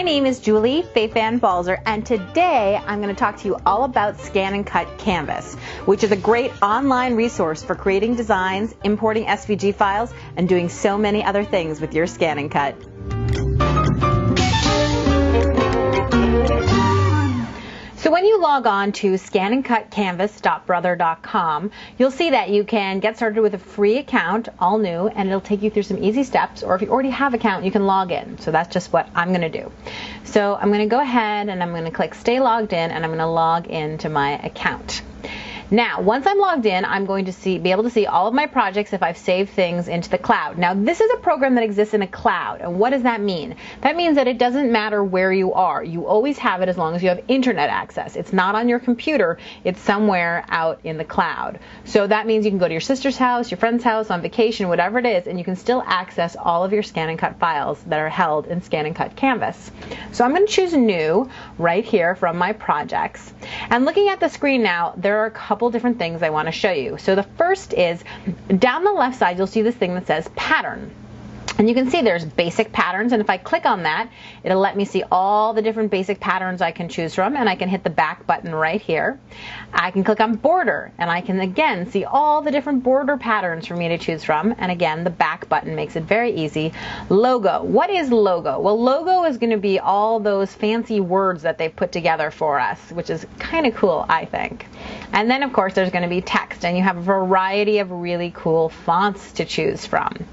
My name is Julie Faifan Balzer, and today I'm going to talk to you all about ScanNCut Canvas, which is a great online resource for creating designs, importing SVG files, and doing so many other things with your ScanNCut. So when you log on to ScanNCutCanvas.brother.com, you'll see that you can get started with a free account, all new, and it'll take you through some easy steps, or if you already have an account, you can log in. So that's just what I'm going to do. So I'm going to go ahead and I'm going to click Stay Logged In, and I'm going to log into my account. Now, once I'm logged in, I'm going to be able to see all of my projects if I've saved things into the cloud. Now, this is a program that exists in a cloud, and what does that mean? That means that it doesn't matter where you are. You always have it as long as you have internet access. It's not on your computer. It's somewhere out in the cloud. So that means you can go to your sister's house, your friend's house, on vacation, whatever it is, and you can still access all of your ScanNCut files that are held in ScanNCut Canvas. So I'm going to choose New right here from my projects. And looking at the screen now, there are a couple different things I want to show you. So the first is down the left side, you'll see this thing that says Pattern. And you can see there's basic patterns, and if I click on that, it'll let me see all the different basic patterns I can choose from, and I can hit the back button right here. I can click on border, and I can again see all the different border patterns for me to choose from, and again the back button makes it very easy. Logo. What is logo? Well, logo is going to be all those fancy words that they've put together for us, which is kind of cool, I think. And then of course there's going to be text, and you have a variety of really cool fonts to choose from.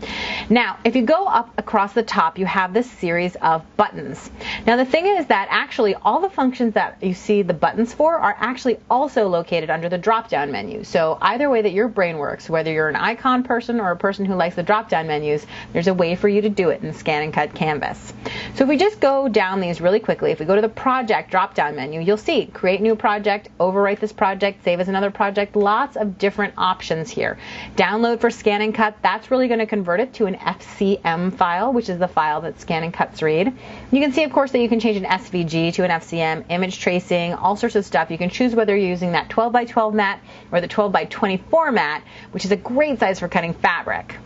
Now, if you go up across the top, you have this series of buttons. Now the thing is that actually all the functions that you see the buttons for are actually also located under the drop-down menu. So either way that your brain works, whether you're an icon person or a person who likes the drop-down menus, there's a way for you to do it in ScanNCut Canvas. So if we just go down these really quickly, if we go to the project drop-down menu, you'll see create new project, overwrite this project, save as another project, lots of different options here. Download for ScanNCut, that's really going to convert it to an FCM file, which is the file that ScanNCuts read. You can see, of course, that you can change an SVG to an FCM, image tracing, all sorts of stuff. You can choose whether you're using that 12 by 12 mat or the 12 by 24 mat, which is a great size for cutting fabric.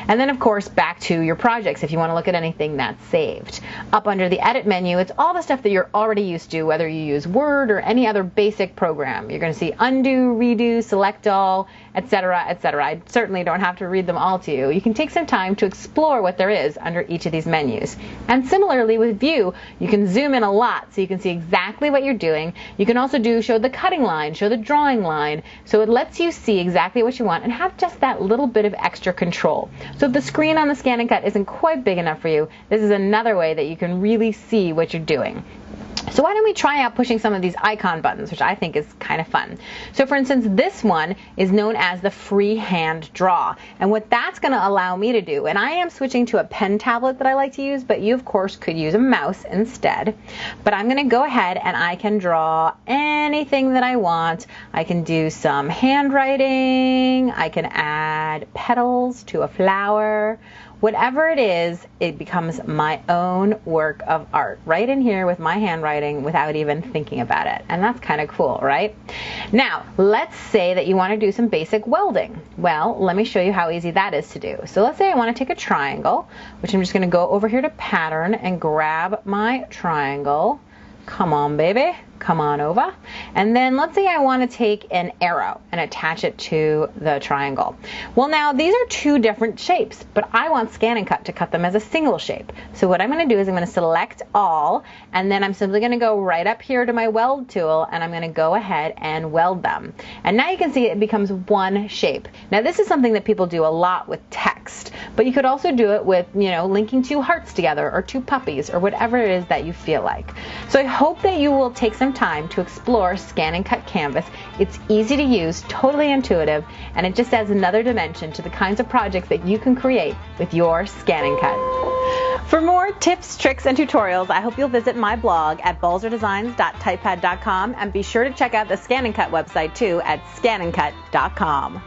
And then, of course, back to your projects if you want to look at anything that's saved. Up under the Edit menu, it's all the stuff that you're already used to, whether you use Word or any other basic program. You're going to see Undo, Redo, Select All, etc., etc. I certainly don't have to read them all to you. You can take some time to explore what there is under each of these menus. And similarly with View, you can zoom in a lot so you can see exactly what you're doing. You can also show the cutting line, show the drawing line, so it lets you see exactly what you want and have just that little bit of extra control. So if the screen on the ScanNCut isn't quite big enough for you, this is another way that you can really see what you're doing. So why don't we try out pushing some of these icon buttons, which I think is kind of fun. So for instance, this one is known as the freehand draw. And what that's going to allow me to do, and I am switching to a pen tablet that I like to use, but you of course could use a mouse instead. But I'm going to go ahead and I can draw anything that I want. I can do some handwriting. I can add petals to a flower. Whatever it is, it becomes my own work of art right in here with my handwriting without even thinking about it. And that's kind of cool, right? Now, let's say that you want to do some basic welding. Well, let me show you how easy that is to do. So let's say I want to take a triangle, which I'm just going to go over here to Pattern and grab my triangle. Come on, baby. Come on over. And then let's say I want to take an arrow and attach it to the triangle. Well, now these are two different shapes, but I want ScanNCut to cut them as a single shape. So what I'm going to do is I'm going to select all, and then I'm simply going to go right up here to my weld tool, and I'm going to go ahead and weld them. And now you can see it becomes one shape. Now this is something that people do a lot with text, but you could also do it with, linking two hearts together or two puppies or whatever it is that you feel like. So I hope that you will take some time to explore ScanNCut Canvas. It's easy to use, totally intuitive, and it just adds another dimension to the kinds of projects that you can create with your ScanNCut. For more tips, tricks, and tutorials, I hope you'll visit my blog at balzerdesigns.typepad.com, and be sure to check out the ScanNCut website too at ScanNCut.com.